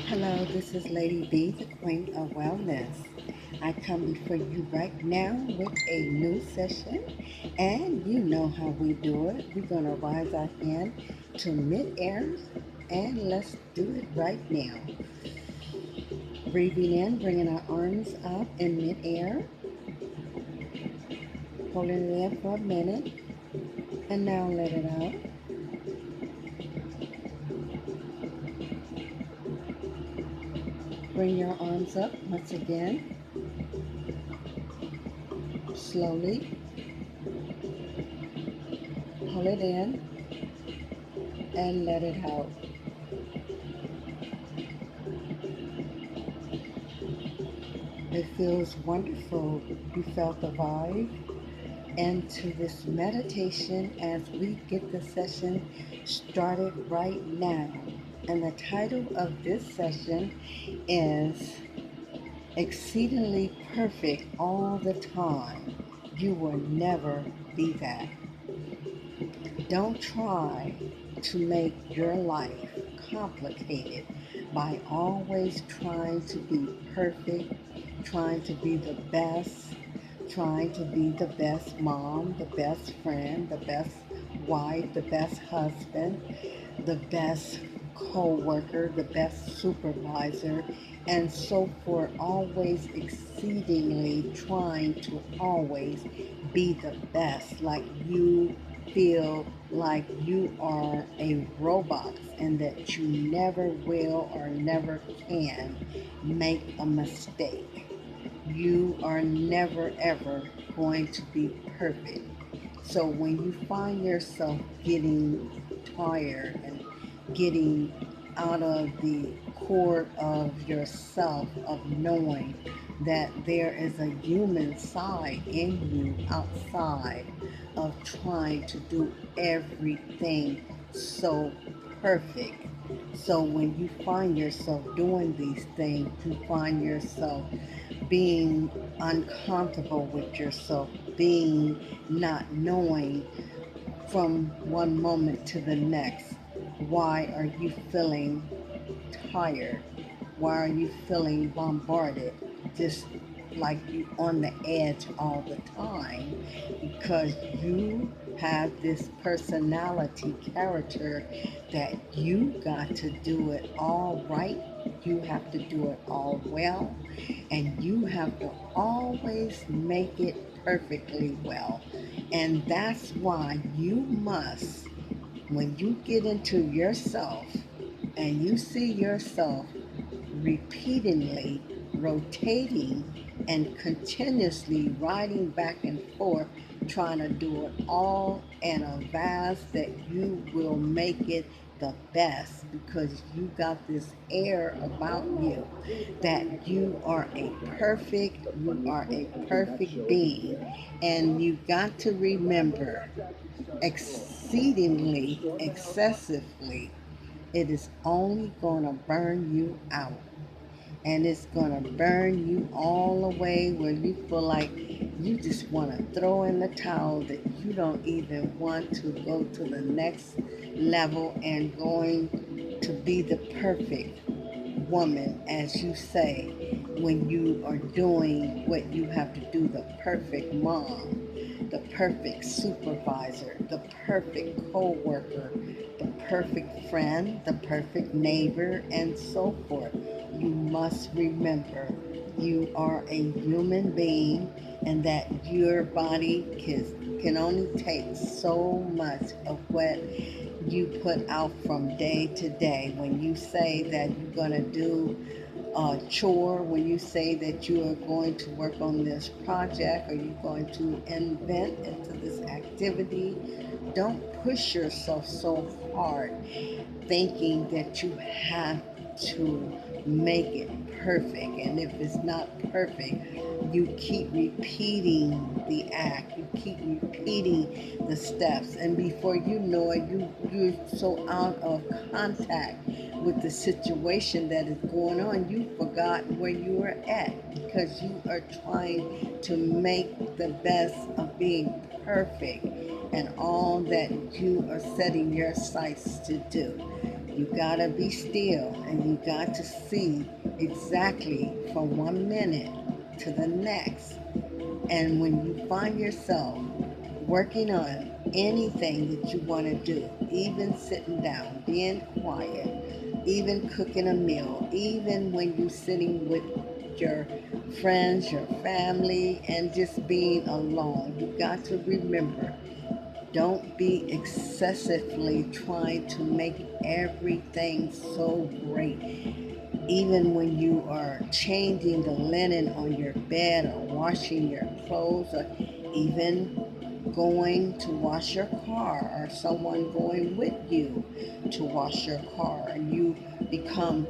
Hello, this is Lady B, the Queen of Wellness. I come before you right now with a new session, and you know how we do it. We're going to rise our hand to mid-air, and let's do it right now. Breathing in, bringing our arms up in mid-air, holding it in for a minute, and now let it out. Bring your arms up once again, slowly, hold it in, and let it out. It feels wonderful. You felt the vibe into this meditation as we get the session started right now. And the title of this session is Exceedingly Perfect All the Time. You will never be that. Don't try to make your life complicated by always trying to be perfect, trying to be the best, trying to be the best mom, the best friend, the best wife, the best husband, the best co-worker, the best supervisor, and so forth, always exceedingly trying to always be the best, like you feel like you are a robot and that you never will or never can make a mistake. You are never ever going to be perfect. So when you find yourself getting tired and getting out of the core of yourself, of knowing that there is a human side in you outside of trying to do everything so perfect. So when you find yourself doing these things, you find yourself being uncomfortable with yourself, being not knowing from one moment to the next. Why are you feeling tired? Why are you feeling bombarded? Just like you on the edge all the time because you have this personality character that you got to do it all right. You have to do it all well, and you have to always make it perfectly well. And that's why you must, when you get into yourself and you see yourself repeatedly rotating and continuously riding back and forth, trying to do it all and a vase that you will make it the best because you got this air about you that you are a perfect being. And you got to remember, exceedingly, excessively, it is only going to burn you out, and it's going to burn you all the way where you feel like you just want to throw in the towel, that you don't even want to go to the next level and going to be the perfect woman, as you say, when you are doing what you have to do, the perfect mom, the perfect supervisor, the perfect co-worker, the perfect friend, the perfect neighbor, and so forth. You must remember you are a human being and that your body can only take so much of what you put out from day to day. When you say that you're going to do a chore, when you say that you are going to work on this project or you're going to invent into this activity, don't push yourself so hard thinking that you have to make it perfect. And if it's not perfect, you keep repeating the act, you keep repeating the steps, and before you know it, you're so out of contact with the situation that is going on, you forgot where you were at because you are trying to make the best of being perfect and all that you are setting your sights to do. You gotta be still and you got to see exactly from 1 minute to the next. And when you find yourself working on anything that you want to do, even sitting down, being quiet, even cooking a meal, even when you're sitting with your friends, your family, and just being alone, you got to remember, don't be excessively trying to make everything so great. Even when you are changing the linen on your bed or washing your clothes or even going to wash your car or someone going with you to wash your car, and you become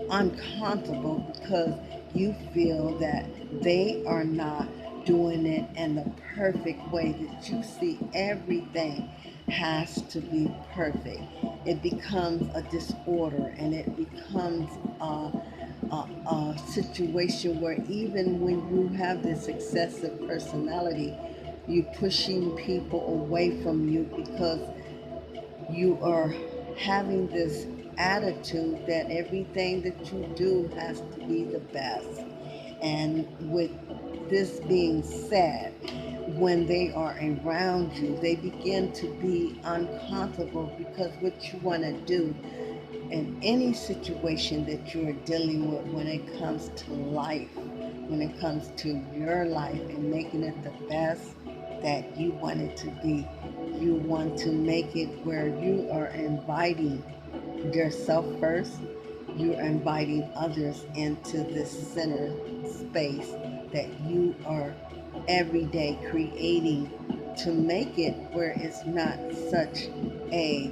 uncomfortable because you feel that they are not doing it in the perfect way that you see everything has to be perfect. It becomes a disorder and it becomes a situation where even when you have this excessive personality, you're pushing people away from you because you are having this attitude that everything that you do has to be the best. And with this being said, when they are around you, they begin to be uncomfortable because what you want to do in any situation that you're dealing with when it comes to life, when it comes to your life and making it the best that you want it to be. You want to make it where you are inviting yourself first, you're inviting others into this center space that you are every day creating to make it where it's not such a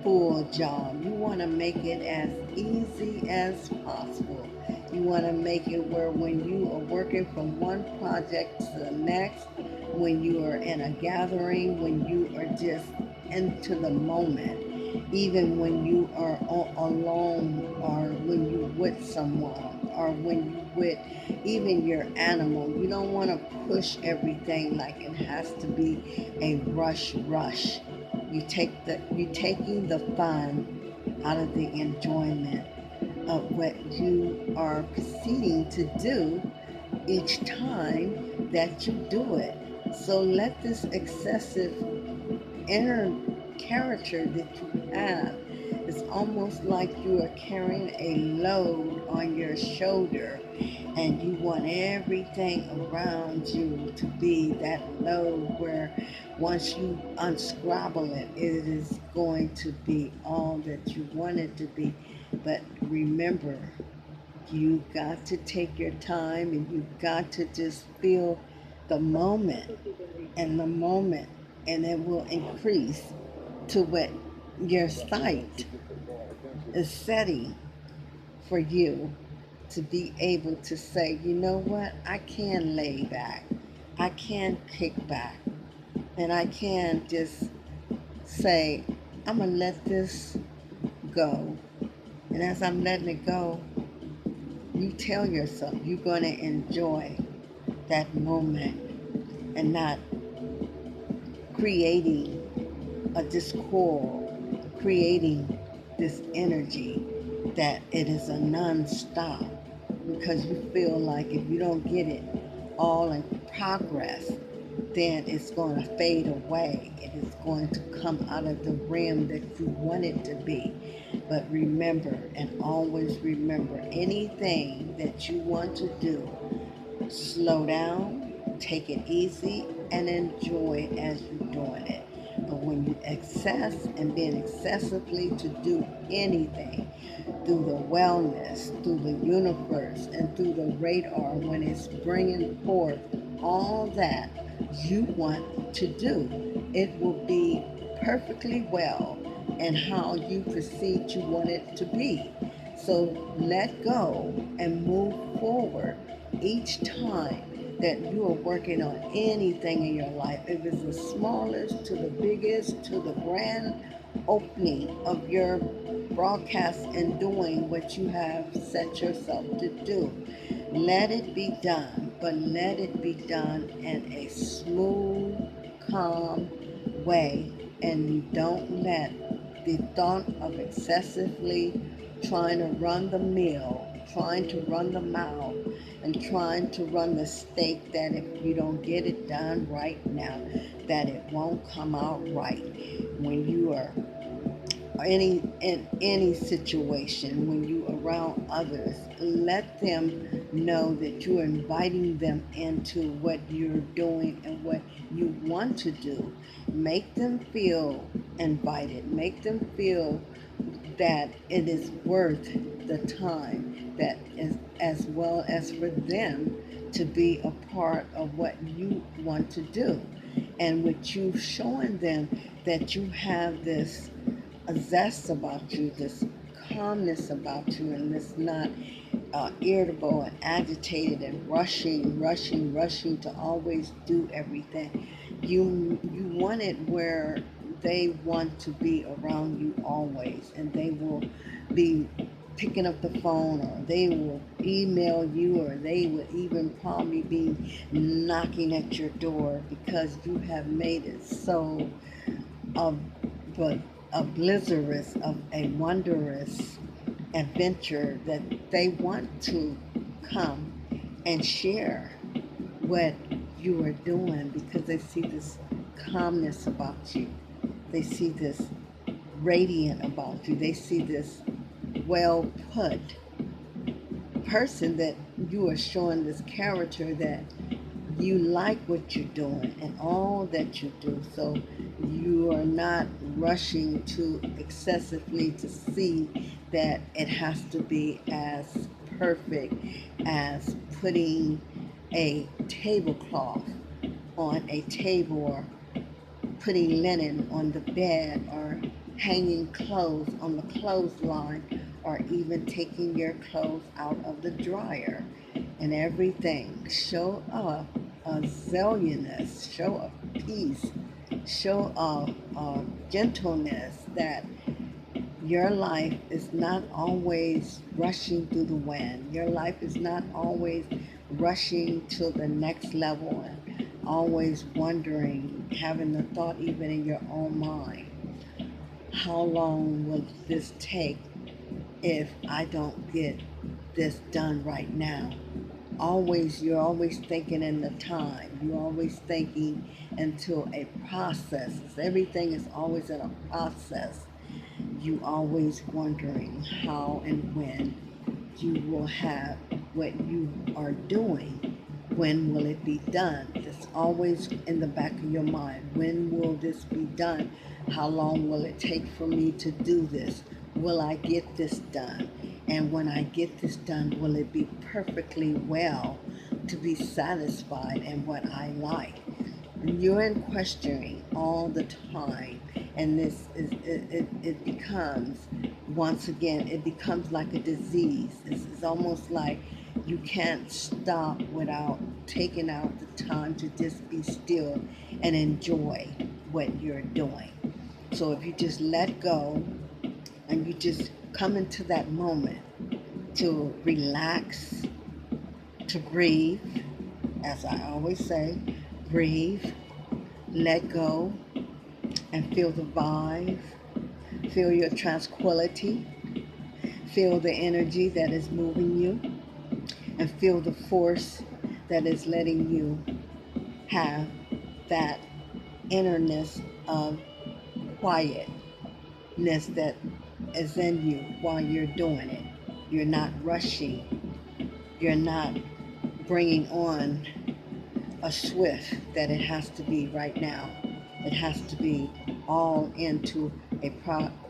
full job. You want to make it as easy as possible. You want to make it where when you are working from one project to the next, when you are in a gathering, when you are just into the moment, even when you are alone or when you're with someone or when you with even your animal, you don't want to push everything like it has to be a rush. You're taking the fun out of the enjoyment of what you are proceeding to do each time that you do it. So let this excessive inner character that you have, it's almost like you are carrying a load on your shoulder and you want everything around you to be that load where once you unscrabble it, it is going to be all that you want it to be. But remember, you got to take your time and you got to just feel the moment and the moment, and it will increase to what your sight is setting for you to be able to say, you know what, I can lay back, I can kick back, and I can just say, I'm gonna let this go. And as I'm letting it go, you tell yourself you're gonna enjoy that moment and not creating a discord, creating this energy that it is a non-stop because you feel like if you don't get it all in progress, then it's going to fade away. It is going to come out of the realm that you want it to be. But remember, and always remember, anything that you want to do, slow down, take it easy, and enjoy it as you're doing it. But when you excess and being excessively to do anything through the wellness, through the universe, and through the radar, when it's bringing forth all that you want to do, it will be perfectly well and how you perceive you want it to be. So let go and move forward each time that you are working on anything in your life, if it's the smallest to the biggest to the grand opening of your broadcast and doing what you have set yourself to do. Let it be done, but let it be done in a smooth, calm way, and you don't let The thought of excessively trying to run the mill, trying to run the mile, and trying to run the stake, that if you don't get it done right now, that it won't come out right. When you are in any situation, when you around others, let them know that you're inviting them into what you're doing and what you want to do. Make them feel invited, make them feel that it is worth the time, that is, as well as for them to be a part of what you want to do. And with you showing them that you have this a zest about you, this calmness about you, and this not irritable and agitated and rushing to always do everything. You want it where they want to be around you always, and they will be picking up the phone, or they will email you, or they will even probably be knocking at your door, because you have made it so of but a blizzardous, of a wondrous adventure, that they want to come and share what you are doing, because they see this calmness about you. They see this radiant about you. They see this well put person, that you are showing this character, that you like what you're doing and all that you do. So you are not rushing to excessively to see that it has to be as perfect as putting a tablecloth on a table, or putting linen on the bed, or hanging clothes on the clothesline, or even taking your clothes out of the dryer, and everything. Show a zilliousness, show a peace, show a gentleness, that your life is not always rushing through the wind. Your life is not always rushing to the next level, and always wondering, having the thought even in your own mind, how long will this take if I don't get this done right now? You're always thinking in the time. You're always thinking into a process. Everything is always in a process. You always wondering how and when you will have what you are doing. When will it be done? It's always in the back of your mind. When will this be done? How long will it take for me to do this? Will I get this done? And when I get this done, will it be perfectly well, to be satisfied in what I like? You're in questioning all the time, and this is it becomes, once again, it becomes like a disease. It's almost like you can't stop without taking out the time to just be still and enjoy what you're doing. So if you just let go, and you just come into that moment to relax, to breathe, as I always say, breathe, let go, and feel the vibe, feel your tranquility, feel the energy that is moving you, and feel the force that is letting you have that innerness of quietness that is in you while you're doing it. You're not rushing. You're not bringing on a swift, that it has to be right now. It has to be all into a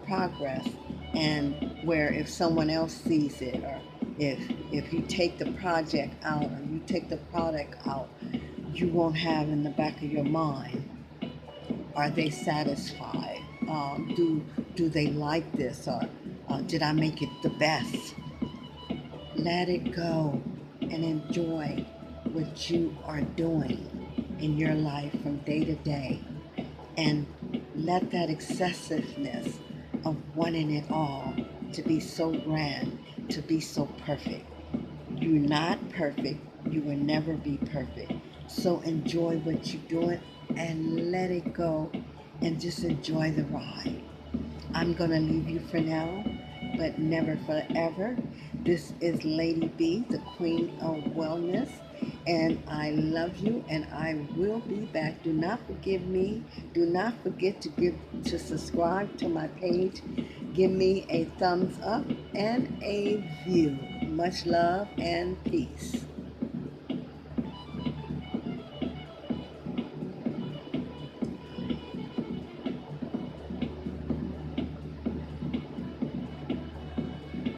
progress, and where if someone else sees it, or if you take the project out, or you take the product out, you won't have in the back of your mind, are they satisfied? Do they like this, or did I make it the best? Let it go and enjoy what you are doing in your life from day to day, and let that excessiveness of wanting it all to be so grand, to be so perfect. You're not perfect. You will never be perfect. So enjoy what you're doing, and let it go, and just enjoy the ride. I'm going to leave you for now, but never forever. This is Lady B, the Queen of Wellness, and I love you, and I will be back. Do not forgive me. Do not forget to subscribe to my page. Give me a thumbs up and a view. Much love and peace.